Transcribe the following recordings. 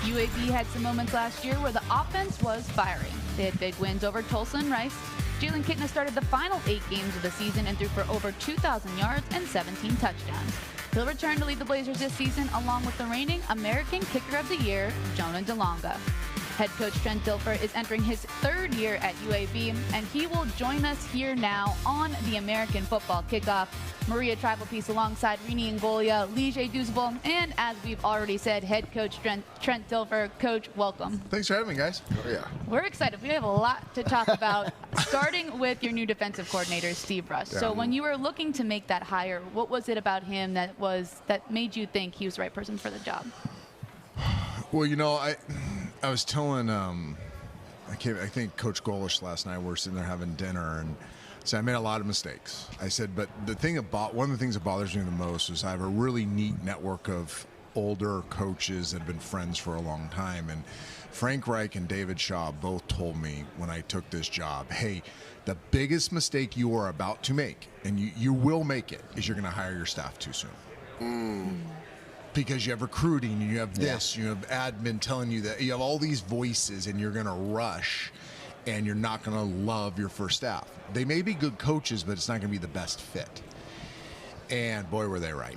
UAB had some moments last year where the offense was firing. They had big wins over Tulsa and Rice. Jalen Kitna started the final 8 games of the season and threw for over 2,000 yards and 17 touchdowns. He'll return to lead the Blazers this season along with the reigning American Kicker of the Year, Jonah DeLonga. Head coach Trent Dilfer is entering his 3rd year at UAB, and he will join us here now on the American Football Kickoff. Maria Tribal Peace alongside Rini Ngolia, Lige Duzable, and as we've already said, head coach Trent Dilfer. Coach, welcome. Thanks for having me, guys. Oh, yeah. We're excited. We have a lot to talk about, starting with your new defensive coordinator, Steve Russ. Yeah. So when you were looking to make that hire, what was it about him that made you think he was the right person for the job? Well, you know, I was telling I think Coach Golish last night, we were sitting there having dinner, and so I made a lot of mistakes. I said, but one of the things that bothers me the most is I have a really neat network of older coaches that have been friends for a long time, and Frank Reich and David Shaw both told me when I took this job, hey, the biggest mistake you are about to make, and you will make it, is you're going to hire your staff too soon. Because you have recruiting, and you have this, you have admin telling you that, you have all these voices, and you're going to rush, and you're not going to love your first staff. They may be good coaches, but it's not going to be the best fit. And boy, were they right.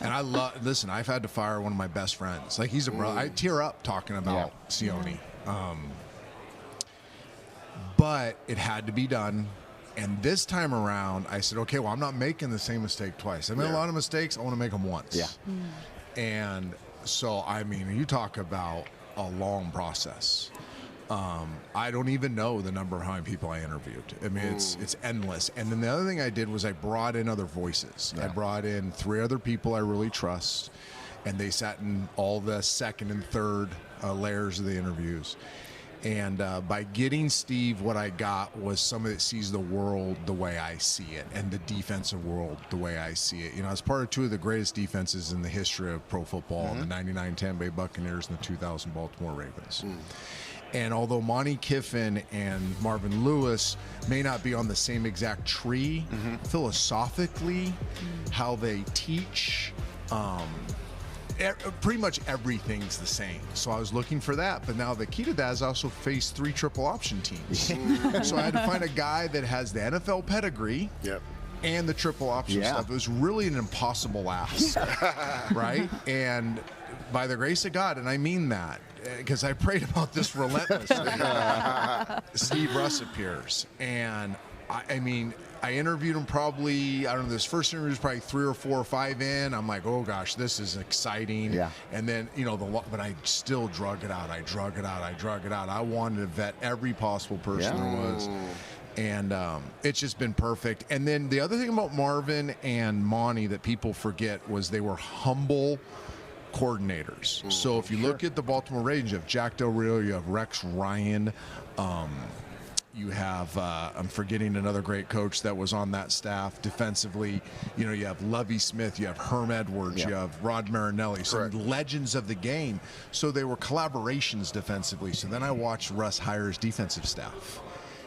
And listen, I've had to fire one of my best friends. Like, he's a brother. I tear up talking about Sione. But it had to be done. And this time around, I said, okay, well, I'm not making the same mistake twice. I made a lot of mistakes. I want to make them once. Yeah. And so, I mean, you talk about a long process. I don't even know the number of how many people I interviewed. I mean, it's endless. And then the other thing I did was I brought in other voices. I brought in 3 other people I really trust, and they sat in all the second and third layers of the interviews. And by getting Steve, what I got was somebody that sees the world the way I see it, and the defensive world the way I see it. You know, as part of 2 of the greatest defenses in the history of pro football, the 99 Tampa Bay Buccaneers and the 2000 Baltimore Ravens. And although Monty Kiffin and Marvin Lewis may not be on the same exact tree, philosophically, how they teach, pretty much everything's the same. So I was looking for that, but now the key to that is I also faced 3 triple option teams. So I had to find a guy that has the NFL pedigree and the triple option stuff. It was really an impossible ask, right? And by the grace of God, and I mean that, because I prayed about this relentlessly, Steve Russ appears. And I mean, I interviewed him probably, I don't know, this first interview was probably 3 or 4 or 5 in. I'm like, oh gosh, this is exciting. And then, you know, but I still drug it out. I drug it out. I wanted to vet every possible person there was. And it's just been perfect. And then the other thing about Marvin and Monty that people forget was they were humble coordinators. So if you look at the Baltimore Ravens, you have Jack Del Rio, you have Rex Ryan, you have, I'm forgetting another great coach that was on that staff defensively. You know, you have Lovie Smith, you have Herm Edwards, you have Rod Marinelli, some legends of the game. So they were collaborations defensively. So then I watched Russ hire his defensive staff.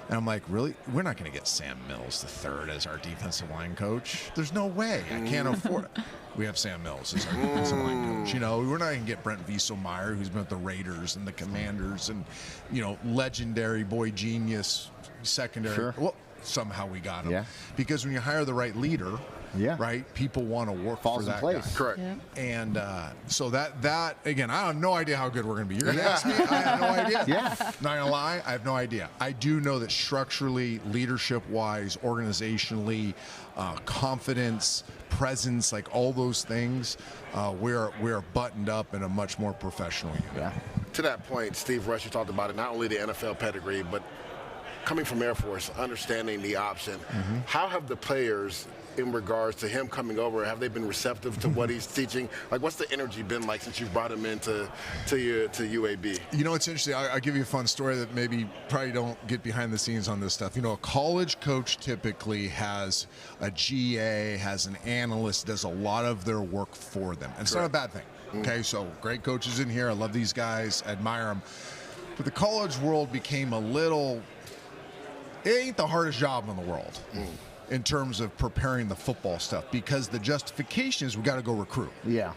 And I'm like, really? We're not going to get Sam Mills III as our defensive line coach. There's no way. I can't afford it. We have Sam Mills as our defensive line coach. You know, we're not going to get Brent Wieselmeyer, who's been with the Raiders and the Commanders and, you know, legendary boy genius secondary. Well, somehow we got him. Because when you hire the right leader, right, people want to work for that guy. Correct. And so that again, I have no idea how good we're going to be. You're going to ask me? I have no idea. Not going to lie, I have no idea. I do know that structurally, leadership-wise, organizationally, confidence, presence, like all those things, we're buttoned up in a much more professional unit. To that point, Steve Rush, you talked about it, not only the NFL pedigree, but coming from Air Force, understanding the option. How have the players, in regards to him coming over, have they been receptive to what he's teaching? Like, what's the energy been like since you brought him into to UAB? You know, it's interesting. I'll give you a fun story that maybe probably don't get behind the scenes on this stuff. You know, a college coach typically has a GA, has an analyst, does a lot of their work for them. And it's not a bad thing. Okay, so great coaches in here. I love these guys, admire them. But the college world became a little, it ain't the hardest job in the world. in terms of preparing the football stuff, because the justification is we got to go recruit. Yeah.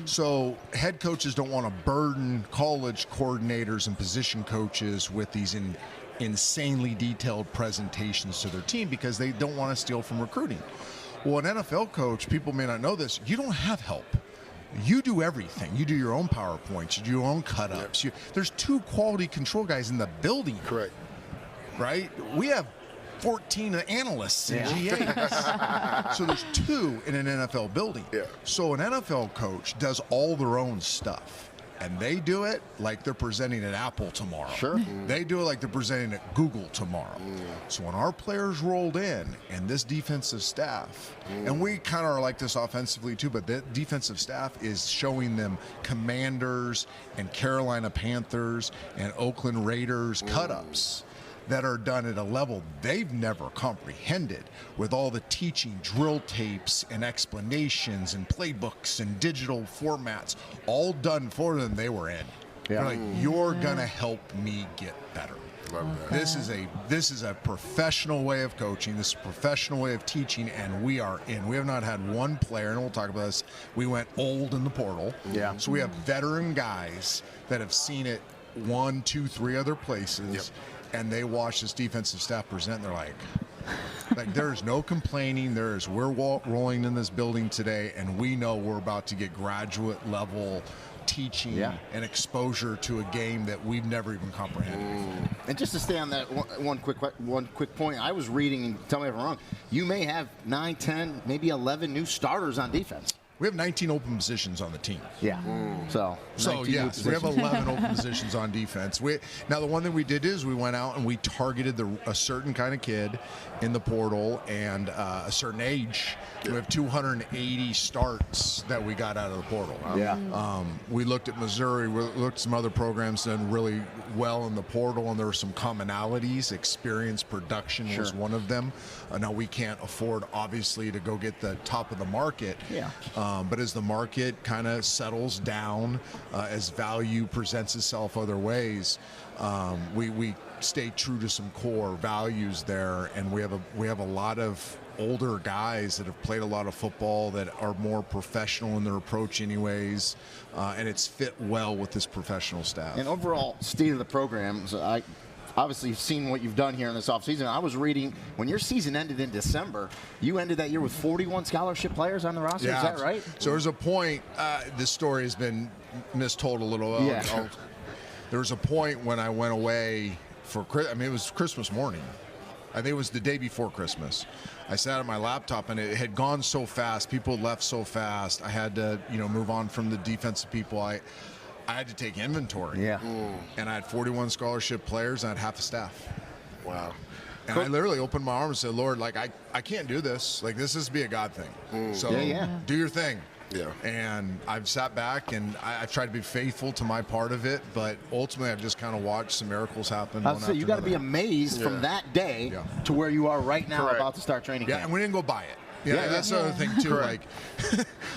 So head coaches don't want to burden college coordinators and position coaches with these insanely detailed presentations to their team because they don't want to steal from recruiting. Well, an NFL coach, people may not know this, you don't have help. You do everything. You do your own PowerPoints. You do your own cut-ups. There's 2 quality control guys in the building. Correct. Right? We have 14 analysts and GAs. So there's 2 in an NFL building. Yeah. So an NFL coach does all their own stuff. And they do it like they're presenting at Apple tomorrow. Sure. They do it like they're presenting at Google tomorrow. So when our players rolled in and this defensive staff, and we kind of are like this offensively too, but the defensive staff is showing them Commanders and Carolina Panthers and Oakland Raiders cut-ups that are done at a level they've never comprehended, with all the teaching, drill tapes and explanations and playbooks and digital formats all done for them. They were in. They're like, you're gonna help me get better. This is a professional way of coaching. This is a professional way of teaching, and we are in. We have not had one player, and we'll talk about this. We went old in the portal. Yeah. So we have veteran guys that have seen it 1, 2, 3 other places. And they watch this defensive staff present, and they're like there's no complaining. We're rolling in this building today, and we know we're about to get graduate level teaching and exposure to a game that we've never even comprehended. And just to stay on that one quick point, I was reading, and tell me if I'm wrong, you may have 9, 10, maybe 11 new starters on defense. We have 19 open positions on the team. Yeah. So yes, we have 11 open positions on defense. Now, the one thing we did is we went out and we targeted a certain kind of kid in the portal and a certain age. We have 280 starts that we got out of the portal. Yeah. We looked at Missouri. We looked at some other programs done really well in the portal, and there were some commonalities. Experience production was one of them. Now, we can't afford, obviously, to go get the top of the market. Yeah. But as the market kind of settles down, as value presents itself other ways, we stay true to some core values there, and we have a lot of older guys that have played a lot of football that are more professional in their approach anyways, and it's fit well with this professional staff. And overall state of the program, so I obviously you've seen what you've done here in this offseason. I was reading, when your season ended in December, you ended that year with 41 scholarship players on the roster. Yeah. Is that right? So there's a point, this story has been mistold a little. There was a point when I went away for, it was Christmas morning. I think it was the day before Christmas. I sat at my laptop, and it had gone so fast. People had left so fast. I had to, move on from the defensive people. I had to take inventory. Yeah. And I had 41 scholarship players, and I had half a staff. Wow. And I literally opened my arms and said, Lord, I can't do this. This has to be a God thing. So do your thing. Yeah. And I've sat back, and I've tried to be faithful to my part of it, but ultimately I've just kind of watched some miracles happen. So you got to be amazed from that day to where you are right now about to start training camp. Yeah, and we didn't go buy it. That's the other thing too.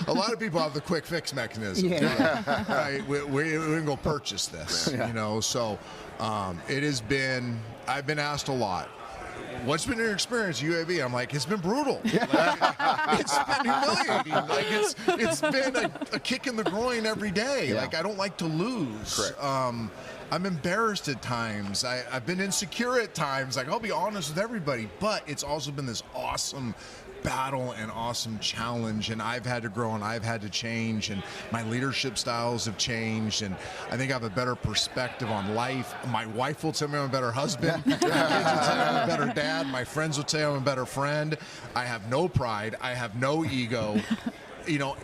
A lot of people have the quick fix mechanism. Right? We didn't go purchase this. So it has been. I've been asked a lot. What's been your experience at UAB? I'm like, it's been brutal. It's been humiliating. It's been a kick in the groin every day. I don't like to lose. I'm embarrassed at times. I've been insecure at times. I'll be honest with everybody. But it's also been this awesome battle and awesome challenge, and I've had to grow and I've had to change, and my leadership styles have changed, and I think I have a better perspective on life. My wife will tell me I'm a better husband. My kids will tell me I'm a better dad. My friends will tell me I'm a better friend. I have no pride. I have no ego.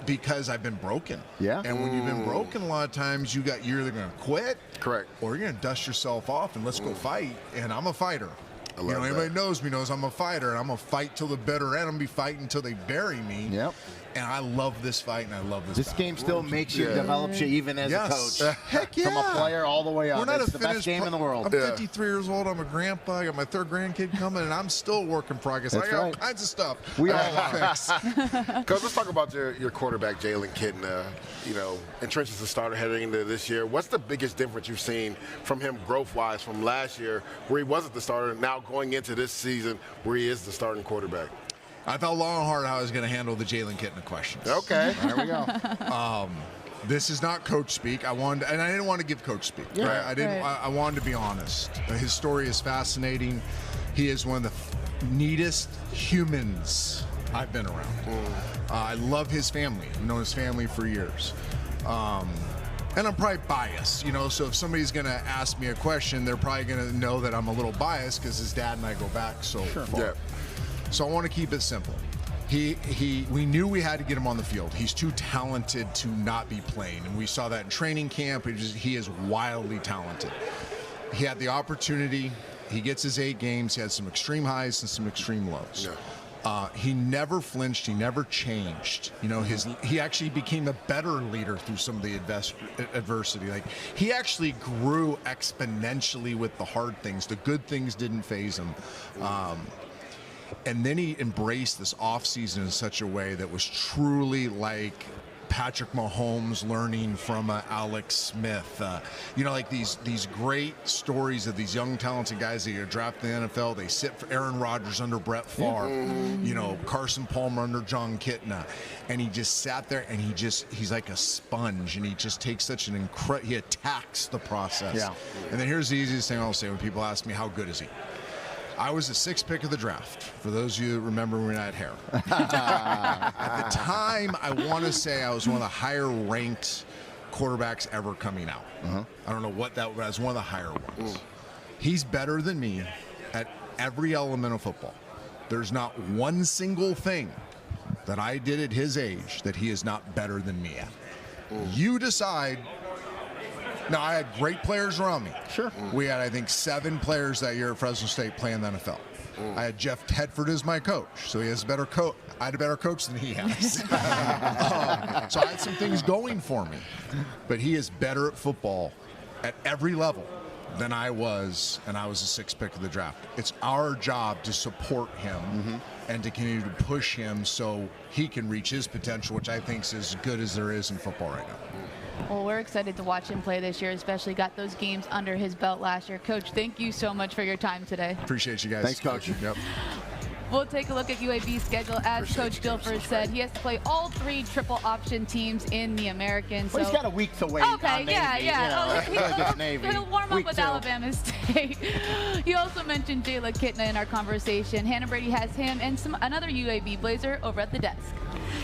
Because I've been broken. Yeah. And when you've been broken, a lot of times you're either going to quit, or you're going to dust yourself off and let's go fight. And I'm a fighter. Anybody knows me knows I'm a fighter, and I'm going to fight till the bitter end. I'm going to be fighting until they bury me. Yep. And I love this fight, and I love this battle. Game still makes you, develops you even as a coach. Heck yeah. From a player all the way up. It's the best game in the world. I'm 53 years old. I'm a grandpa. I got my 3rd grandkid coming, and I'm still work in progress. I got all kinds of stuff. We all are. Coach, let's talk about your quarterback, Jalen Kitna. Entrenched as a starter heading into this year. What's the biggest difference you've seen from him growth-wise from last year, where he wasn't the starter, now going into this season where he is the starting quarterback? I thought long and hard how I was going to handle the Jalen Kitna questions. Okay. There we go. This is not coach speak. I didn't want to give coach speak. Yeah. Right? I wanted to be honest. His story is fascinating. He is one of the neatest humans I've been around. I love his family. I've known his family for years. And I'm probably biased, so if somebody's going to ask me a question, they're probably going to know that I'm a little biased because his dad and I go back so far. Yeah. So I want to keep it simple. We knew we had to get him on the field. He's too talented to not be playing, and we saw that in training camp. He is wildly talented. He had the opportunity. He gets his 8 games. He had some extreme highs and some extreme lows. Yeah. He never flinched. He never changed. He actually became a better leader through some of the adversity. Like, he actually grew exponentially with the hard things. The good things didn't faze him. And then he embraced this offseason in such a way that was truly like Patrick Mahomes learning from Alex Smith. Like these great stories of these young talented guys that get drafted in the NFL. They sit for Aaron Rodgers under Brett Favre, Carson Palmer under John Kitna. And he just sat there and he's like a sponge, and he just takes such an he attacks the process. Yeah. And then here's the easiest thing I'll say when people ask me, how good is he? I was the 6th pick of the draft, for those of you that remember when I had hair. At the time, I want to say I was one of the higher-ranked quarterbacks ever coming out. I don't know what that was, but I was one of the higher ones. He's better than me at every element of football. There's not one single thing that I did at his age that he is not better than me at. You decide. Now, I had great players around me. Sure. We had, I think, 7 players that year at Fresno State playing the NFL. I had Jeff Tedford as my coach, so he has a better coach. I had a better coach than he has. So I had some things going for me. But he is better at football at every level than I was, and I was the 6th pick of the draft. It's our job to support him and to continue to push him so he can reach his potential, which I think is as good as there is in football right now. Well, we're excited to watch him play this year, especially got those games under his belt last year. Coach, thank you so much for your time today. Appreciate you guys. Thanks, Coach. Yep. We'll take a look at UAB's schedule. As Coach Guilford said, he has to play all 3 triple option teams in the American. Well, he's got a week to wait. Okay, on Navy, He'll warm up with Alabama State. You also mentioned Jalen Kitna in our conversation. Hannah Brady has him and another UAB Blazer over at the desk.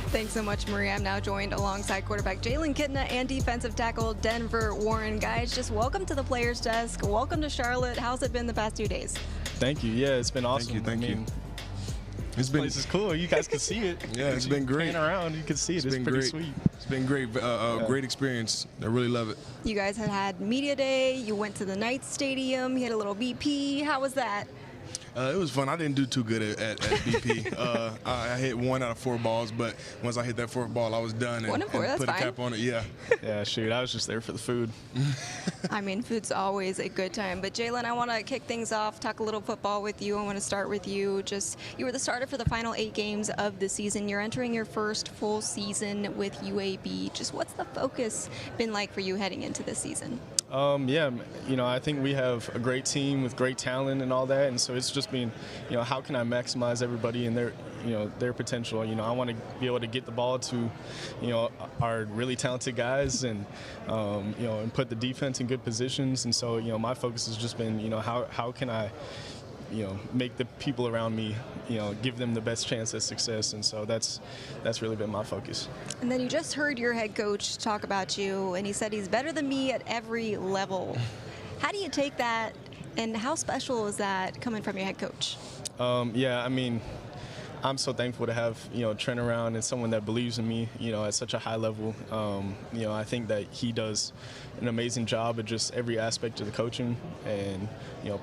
Thanks so much, Maria. I'm now joined alongside quarterback Jalen Kitna and defensive tackle Denver Warren. Guys, just welcome to the Players Desk. Welcome to Charlotte. How's it been the past 2 days? Thank you. Yeah, it's been awesome. Thank you. This place is cool. You guys can see it. Yeah, it's been great. Around, you can see it. It's been pretty great. sweet. It's been great. Great experience. I really love it. You guys had media day. You went to the Knights Stadium. You had a little BP. How was that? It was fun. I didn't do too good at BP. I hit 1 out of 4 balls, but once I hit that 4th ball, I was done and, 1 of 4, and that's put a fine. cap on it. Yeah. Yeah, shoot. I was just there for the food. I mean, food's always a good time. But Jalen, I want to kick things off, talk a little football with you. I want to start with you. You were the starter for the final 8 games of the season. You're entering your first full season with UAB. Just what's the focus been like for you heading into this season? Yeah, I think we have a great team with great talent and all that, and so it's just been, how can I maximize everybody and their potential? I want to be able to get the ball to, our really talented guys and, and put the defense in good positions, and so, my focus has just been, how can I, make the people around me, give them the best chance at success, and so that's really been my focus. And then you just heard your head coach talk about you, and he said he's better than me at every level. How do you take that, and how special is that coming from your head coach? Yeah, I mean, I'm so thankful to have, Trent around and someone that believes in me, at such a high level. I think that he does an amazing job at just every aspect of the coaching, and,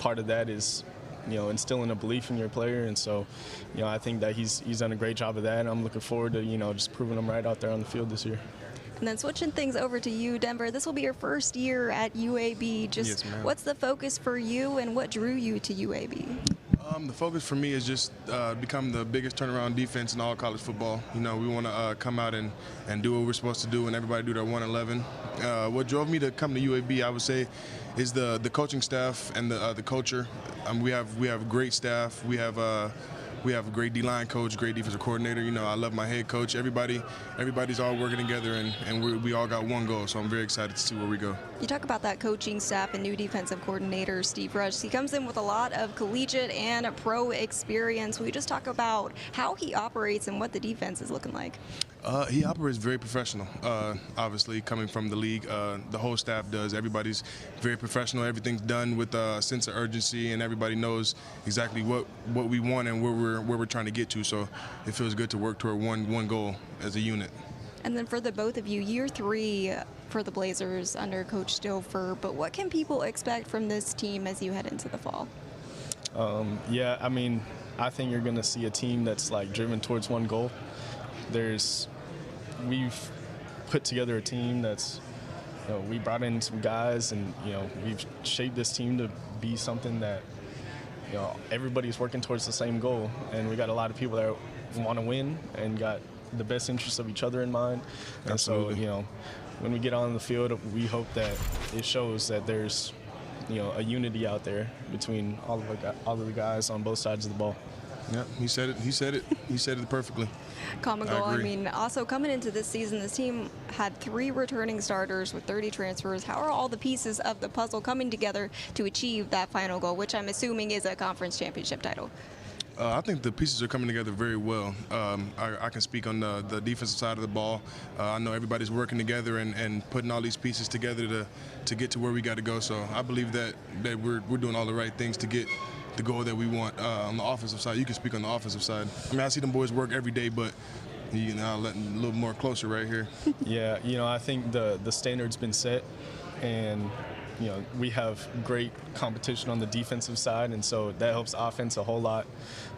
part of that is, instilling a belief in your player, and so, I think that he's done a great job of that, and I'm looking forward to, just proving him right out there on the field this year. And then switching things over to you, Denver, this will be your first year at UAB. Just Yes, ma'am. what's the focus for you, and what drew you to UAB? The focus for me is just become the biggest turnaround defense in all college football. We want to come out and do what we're supposed to do, and everybody do their 111. What drove me to come to UAB, I would say, is the coaching staff and the culture. We have great staff. We have we have a great D-line coach, great defensive coordinator. You know, I love my head coach. Everybody's all working together, and we all got one goal. So I'm very excited to see where we go. You talk about that coaching staff and new defensive coordinator, Steve Rush. He comes in with a lot of collegiate and pro experience. Will you just talk about how he operates and what the defense is looking like? He operates very professional, obviously, coming from the league. The whole staff does. Everybody's very professional. Everything's done with a sense of urgency, and everybody knows exactly what we want and where we're trying to get to. So it feels good to work toward one goal as a unit. And then for the both of you, year 3 for the Blazers under Coach Stouffer, but what can people expect from this team as you head into the fall? Yeah, I mean, I think you're going to see a team that's like driven towards one goal. We've put together a team that's, you know, we brought in some guys, and, you know, we've shaped this team to be something that, you know, everybody's working towards the same goal, and we got a lot of people that want to win and got the best interests of each other in mind. Absolutely. And so, you know, when we get on the field, we hope that it shows that there's, you know, a unity out there between all of the guys on both sides of the ball. Yeah, he said it. He said it perfectly. Common goal. I mean, also coming into this season, this team had 3 returning starters with 30 transfers. How are all the pieces of the puzzle coming together to achieve that final goal, which I'm assuming is a conference championship title? I think the pieces are coming together very well. I can speak on the defensive side of the ball. I know everybody's working together and putting all these pieces together to get to where we got to go. So I believe that we're doing all the right things to get the goal that we want. On the offensive side, you can speak on the offensive side. I mean, I see them boys work every day, but you know, I'll let them a little more closer right here. Yeah, you know, I think the standard's been set, and you know, we have great competition on the defensive side, and so that helps offense a whole lot.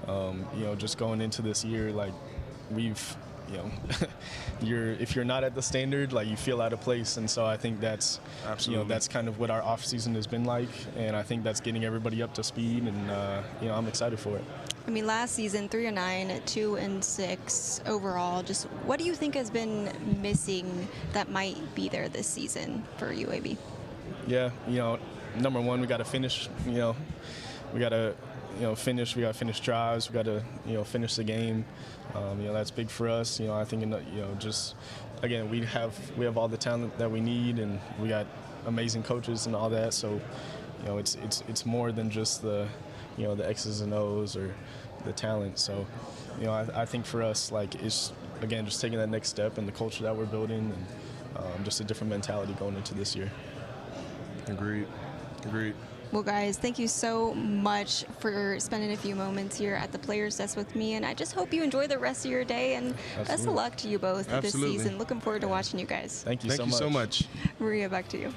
You know, just going into this year, like we've, you know, if you're not at the standard, like you feel out of place, and so I think that's, Absolutely. you know, that's kind of what our off season has been like, and I think that's getting everybody up to speed, and you know, I'm excited for it. I mean, last season, 3-9, 2-6 overall. Just what do you think has been missing that might be there this season for UAB? Yeah, you know, number one, we got to finish. You know, we got to, you know, finish. We got to finish drives. We got to, you know, finish the game. You know, that's big for us. You know, I think, you know, just again, we have all the talent that we need, and we got amazing coaches and all that. So, you know, it's more than just the, you know, the X's and O's or the talent. So, you know, I think for us, like, it's again just taking that next step in the culture that we're building, and just a different mentality going into this year. Agreed. Well, guys, thank you so much for spending a few moments here at the Players Desk with me, and I just hope you enjoy the rest of your day, and best of luck to you both this season. Looking forward to watching you guys. Thank you so much. Maria, back to you.